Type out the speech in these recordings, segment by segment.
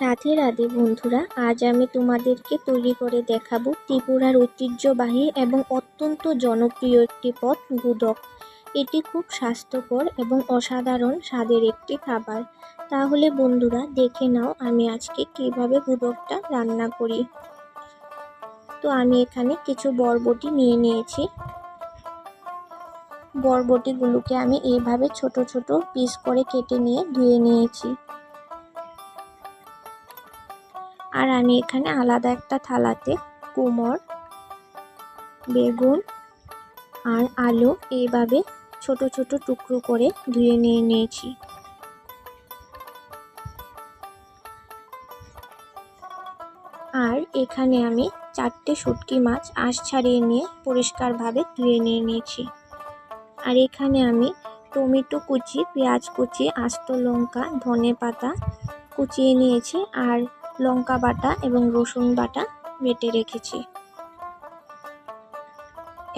রাধে রাধে বন্ধুরা, আজ আমি তোমাদেরকে তৈরি করে দেখাবো ত্রিপুরার ঐতিহ্যবাহী এবং অত্যন্ত জনপ্রিয় একটি পদ গুদক। এটি খুব স্বাস্থ্যকর এবং অসাধারণ স্বাদের একটি খাবার। তাহলে বন্ধুরা দেখে নাও আমি আজকে কিভাবে গুদকটা রান্না করি। তো আমি এখানে কিছু বরবটি নিয়ে নিয়েছি। বরবটিগুলোকে আমি এইভাবে ছোট ছোট পিস করে কেটে নিয়ে ধুয়ে নিয়েছি। আর আমি এখানে আলাদা একটা থালাতে কুমড়, বেগুন আর আলু এইভাবে ছোট ছোট টুকরো করে ধুয়ে নিয়েছি। আর এখানে আমি 4টে শুটকি মাছ আঁশ ছাড়িয়ে নিয়ে পরিষ্কারভাবে ধুয়ে নিয়েছি। আর এখানে আমি টমেটো কুচি, পেঁয়াজ কুচি, আস্ত লঙ্কা, ধনে পাতা কুচিয়ে নিয়েছি আর লঙ্কা বাটা এবং রসুন বাটা বেটে রেখেছি।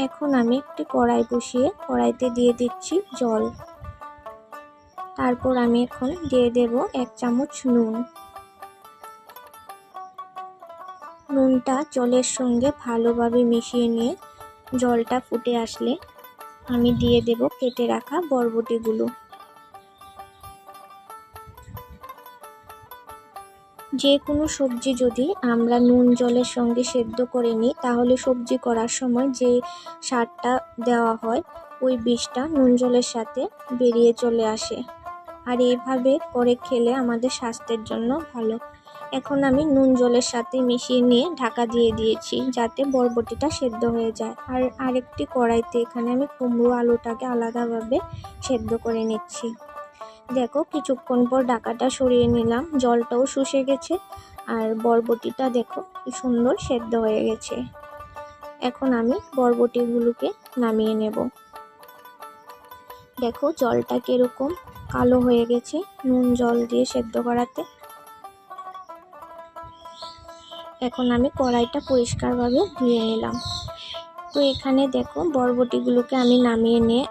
এখন আমি একটি কড়াই বসিয়ে কড়াইতে দিয়ে দিচ্ছি জল। তারপর আমি এখন দিয়ে দেব 1 চামচ নুন। নুনটা জলের সঙ্গে ভালোভাবে মিশিয়ে নিয়ে জলটা ফুটে আসলে আমি দিয়ে দেব কেটে রাখা বরবটিগুলো। যে কোনো সবজি যদি আমরা নুন জলের সঙ্গে সেদ্ধ করে নিই তাহলে সবজি করার সময় যে স্বাদটা দেওয়া হয় ওই বিষটা নুন জলের সাথে বেরিয়ে চলে আসে। আর এইভাবে করে খেলে আমাদের স্বাস্থ্যের জন্য ভালো। এখন আমি নুন জলের সাথে মিশিয়ে নিয়ে ঢাকা দিয়ে দিয়েছি যাতে বরবটিটা সেদ্ধ হয়ে যায়। আর আরেকটি কড়াইতে এখানে আমি কুমড়ো আলুটাকে আলাদাভাবে সেদ্ধ করে নিচ্ছি। দেখো কিছুক্ষণ পর ঢাকাটা সরিয়ে নিলাম, জলটাও শুষে গেছে আর বরবটিটা দেখো কি সুন্দর সেদ্ধ হয়ে গেছে। এখন আমি বরবটিগুলোকে নামিয়ে নেব। দেখো জলটা কিরকম কালো হয়ে গেছে নুন জল দিয়ে সেদ্ধ করাতে। এখন আমি কড়াইটা পরিষ্কারভাবে ধুয়ে নিলাম। তো এখানে দেখো বরবটিগুলোকে আমি নামিয়ে নিয়ে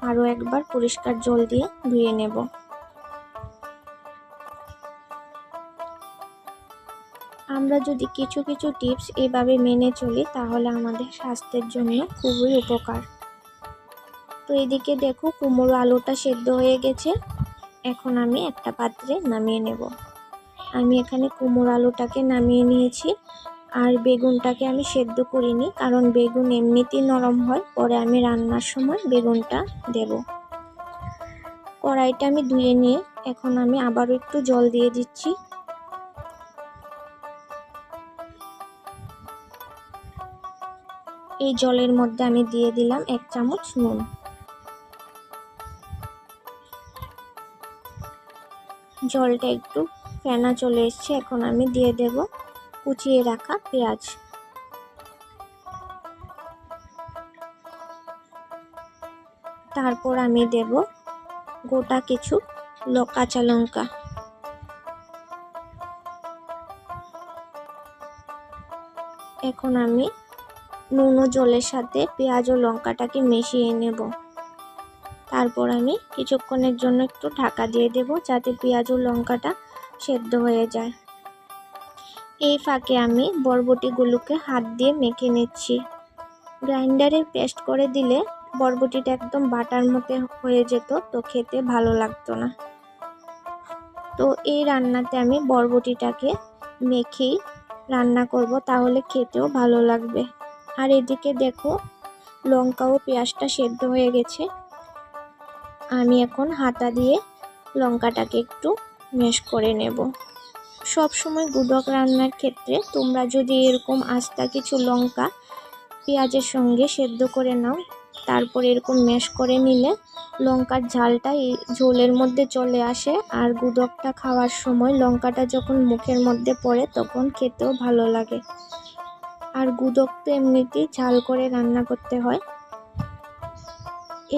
আরও একবার পরিষ্কার জল দিয়ে ধুয়ে নেব। আমরা যদি কিছু কিছু টিপস এভাবে মেনে চলি তাহলে আমাদের স্বাস্থ্যের জন্য খুবই উপকার। তো এদিকে দেখো কুমড়ো আলুটা সেদ্ধ হয়ে গেছে। এখন আমি একটা পাত্রে নামিয়ে নেব। আমি এখানে কুমড়ো আলুটাকে নামিয়ে নিয়েছি আর বেগুনটাকে আমি সেদ্ধ করিনি, কারণ বেগুন এমনিতেই নরম হয়, পরে আমি রান্নার সময় বেগুনটা দেব। কড়াইটা আমি ধুয়ে নিয়ে এখন আমি আবারও একটু জল দিয়ে দিচ্ছি। এই জলের মধ্যে আমি দিয়ে দিলাম 1 চামচ নুন। জলটা একটু ফেনা চলে এসছে, এখন আমি দিয়ে দেব কুচিয়ে রাখা পেঁয়াজ। তারপর আমি দেব গোটা কিছু কাঁচা লঙ্কা। এখন আমি নুন ও জলের সাথে পেঁয়াজ ও লঙ্কাটাকে মিশিয়ে নেব। তারপর আমি কিছুক্ষণের জন্য একটু ঢাকা দিয়ে দেব যাতে পেঁয়াজ ও লঙ্কাটা সেদ্ধ হয়ে যায়। এই ফাঁকে আমি বরবটিগুলোকে হাত দিয়ে মেখে নিচ্ছি। গ্রাইন্ডারে পেস্ট করে দিলে বরবটিটা একদম বাটার মতো হয়ে যেত, তো খেতে ভালো লাগতো না। তো এই রান্নাতে আমি বরবটিটাকে মেখেই রান্না করব, তাহলে খেতেও ভালো লাগবে। আর এদিকে দেখো লঙ্কা ও পেঁয়াজটা সেদ্ধ হয়ে গেছে। আমি এখন হাতা দিয়ে লঙ্কাটাকে একটু ম্যাশ করে নেব। সব সময় গুদক রান্নার ক্ষেত্রে তোমরা যদি এরকম আস্তা কিছু লঙ্কা পেঁয়াজের সঙ্গে সেদ্ধ করে নাও, তারপর এরকম ম্যাশ করে নিলে লঙ্কার ঝালটা এই ঝোলের মধ্যে চলে আসে। আর গুদকটা খাওয়ার সময় লঙ্কাটা যখন মুখের মধ্যে পড়ে তখন খেতেও ভালো লাগে। আর গুদক তো এমনিতেই ঝাল করে রান্না করতে হয়।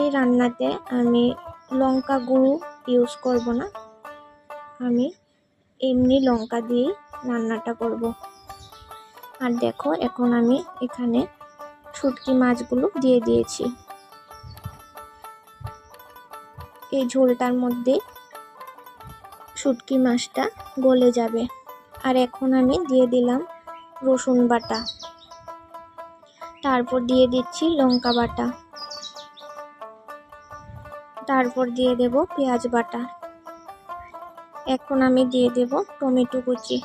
এই রান্নাতে আমি লঙ্কা গুঁড়ো ইউজ করব না, আমি এমনি লঙ্কা দিয়েই রান্নাটা করব। আর দেখো এখন আমি এখানে শুটকি মাছগুলো দিয়ে দিয়েছি। এই ঝোলটার মধ্যে শুটকি মাছটা গলে যাবে। আর এখন আমি দিয়ে দিলাম রসুন বাটা, তারপর দিয়ে দিচ্ছি লঙ্কা বাটা, তারপর দিয়ে দেব পেঁয়াজ বাটা। এখন আমি দিয়ে দেব টমেটো কুচি।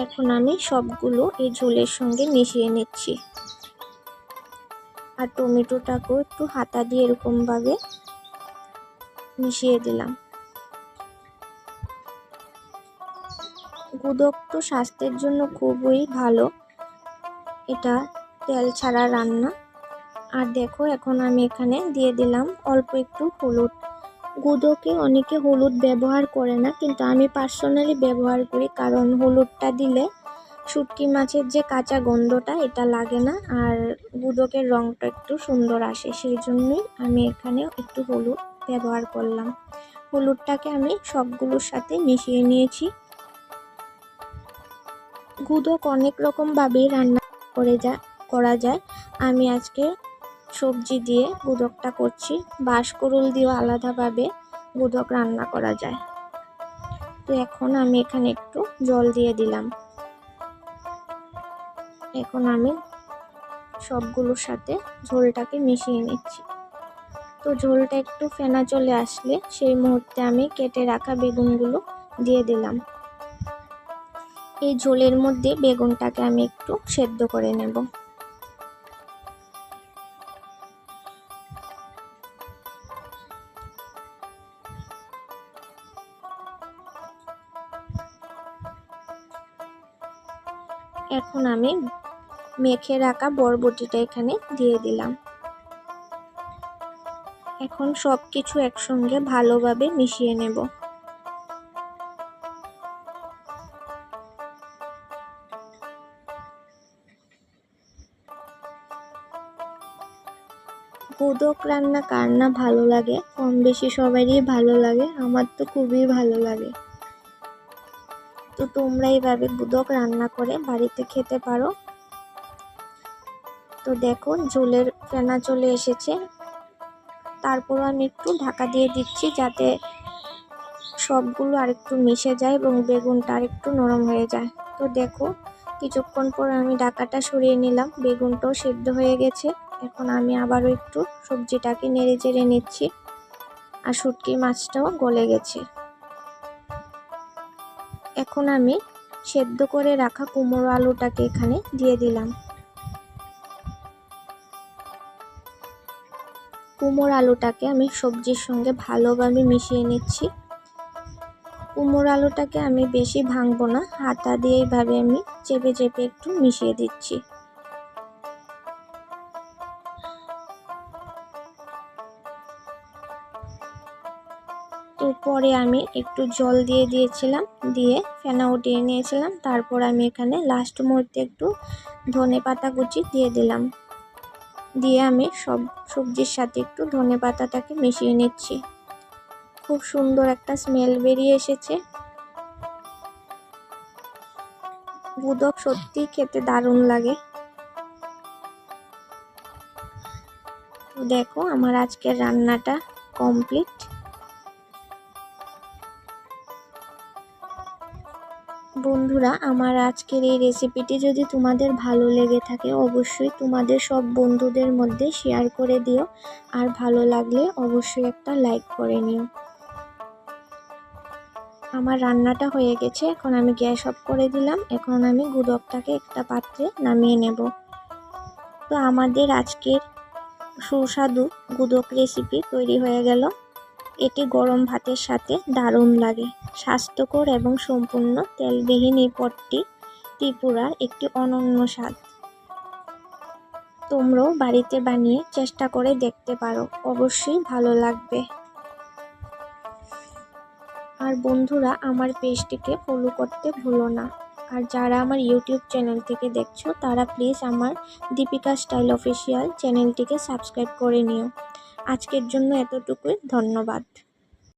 এখন আমি সবগুলো এই ঝোলের সঙ্গে মিশিয়ে নিচ্ছি। আর টমেটোটাকেও একটু হাতা দিয়ে এরকমভাবে মিশিয়ে দিলাম। গুদক তো স্বাস্থ্যের জন্য খুবই ভালো, এটা তেল ছাড়া রান্না। আর দেখো এখন আমি এখানে দিয়ে দিলাম অল্প একটু হলুদ। গুদকে অনেকে হলুদ ব্যবহার করে না, কিন্তু আমি পার্সোনালি ব্যবহার করি, কারণ হলুদটা দিলে শুটকি মাছের যে কাঁচা গন্ধটা এটা লাগে না, আর গুদকের রঙটা একটু সুন্দর আসে, সেই জন্যই আমি এখানে একটু হলুদ ব্যবহার করলাম। হলুদটাকে আমি সবগুলোর সাথে মিশিয়ে নিয়েছি। গুদক অনেক রকমভাবেই রান্না করা যায়। আমি আজকে সবজি দিয়ে গুদকটা করছি, বাঁশকুড়ুল দিয়েও আলাদাভাবে গুদক রান্না করা যায়। তো এখন আমি এখানে একটু জল দিয়ে দিলাম। এখন আমি সবগুলোর সাথে ঝোলটাকে মিশিয়ে নিচ্ছি। তো ঝোলটা একটু ফেনা চলে আসলে সেই মুহূর্তে আমি কেটে রাখা বেগুনগুলো দিয়ে দিলাম। এই ঝোলের মধ্যে বেগুনটাকে আমি একটু সেদ্ধ করে নেব। এখন আমি মেখে রাখা বরবটিটা এখানে দিয়ে দিলাম। এখন সব কিছু একসঙ্গে ভালোভাবে মিশিয়ে নেব। গুদক রান্না কার না ভালো লাগে, কম বেশি সবারই ভালো লাগে, আমার তো খুবই ভালো লাগে। তো তোমরা এইভাবে গুদক রান্না করে বাড়িতে খেতে পারো। তো দেখো ঝোলের ফেনা চলে এসেছে, তারপর আমি একটু ঢাকা দিয়ে দিচ্ছি যাতে সবগুলো আরেকটু মিশে যায় এবং বেগুনটা আরেকটু নরম হয়ে যায়। তো দেখো কিছুক্ষণ পর আমি ঢাকাটা সরিয়ে নিলাম, বেগুনটাও সেদ্ধ হয়ে গেছে। এখন আমি আবারও একটু সবজিটাকে নেড়ে চেড়ে নিচ্ছি, আর শুটকি মাছটাও গলে গেছে। এখন আমি সেদ্ধ করে রাখা কুমড়ো আলুটাকে এখানে দিয়ে দিলাম। কুমড়ো আলুটাকে আমি সবজির সঙ্গে ভালোভাবে মিশিয়ে নিচ্ছি। কুমড়ো আলুটাকে আমি বেশি ভাঙবো না, হাতা দিয়ে এইভাবে আমি চেপে চেপে একটু মিশিয়ে দিচ্ছি। তো পরে আমি একটু জল দিয়ে দিয়েছিলাম, দিয়ে ফেনা উঠিয়ে নিয়েছিলাম। তারপর আমি এখানে লাস্ট মুহূর্তে একটু ধনেপাতা কুচি দিয়ে দিলাম, দিয়ে আমি সব সবজির সাথে একটু ধনেপাতাটাকে মিশিয়ে নিচ্ছি। খুব সুন্দর একটা স্মেল বেরিয়ে এসেছে। গুদক সত্যি খেতে দারুণ লাগে। তো দেখো আমার আজকের রান্নাটা কমপ্লিট। বন্ধুরা, আমার আজকের এই রেসিপিটি যদি তোমাদের ভালো লেগে থাকে অবশ্যই তোমাদের সব বন্ধুদের মধ্যে শেয়ার করে দিও, আর ভালো লাগলে অবশ্যই একটা লাইক করে নিও। আমার রান্নাটা হয়ে গেছে, এখন আমি গ্যাস অফ করে দিলাম। এখন আমি গুদকটাকে একটা পাত্রে নামিয়ে নেব। তো আমাদের আজকের সুস্বাদু গুদক রেসিপি তৈরি হয়ে গেল। এটি গরম ভাতের সাথে দারুণ লাগে। স্বাস্থ্যকর এবং সম্পূর্ণ তেলবিহীন এই পদটি ত্রিপুরার একটি অনন্য স্বাদ। তোমরাও বাড়িতে বানিয়ে চেষ্টা করে দেখতে পারো, অবশ্যই ভালো লাগবে। আর বন্ধুরা, আমার পেজটিকে ফলো করতে ভুলো না। আর যারা আমার ইউটিউব চ্যানেল থেকে দেখছো তারা প্লিজ আমার দীপিকা স্টাইল অফিসিয়াল চ্যানেলটিকে সাবস্ক্রাইব করে নিও। আজকের জন্য এতটুকুই, ধন্যবাদ।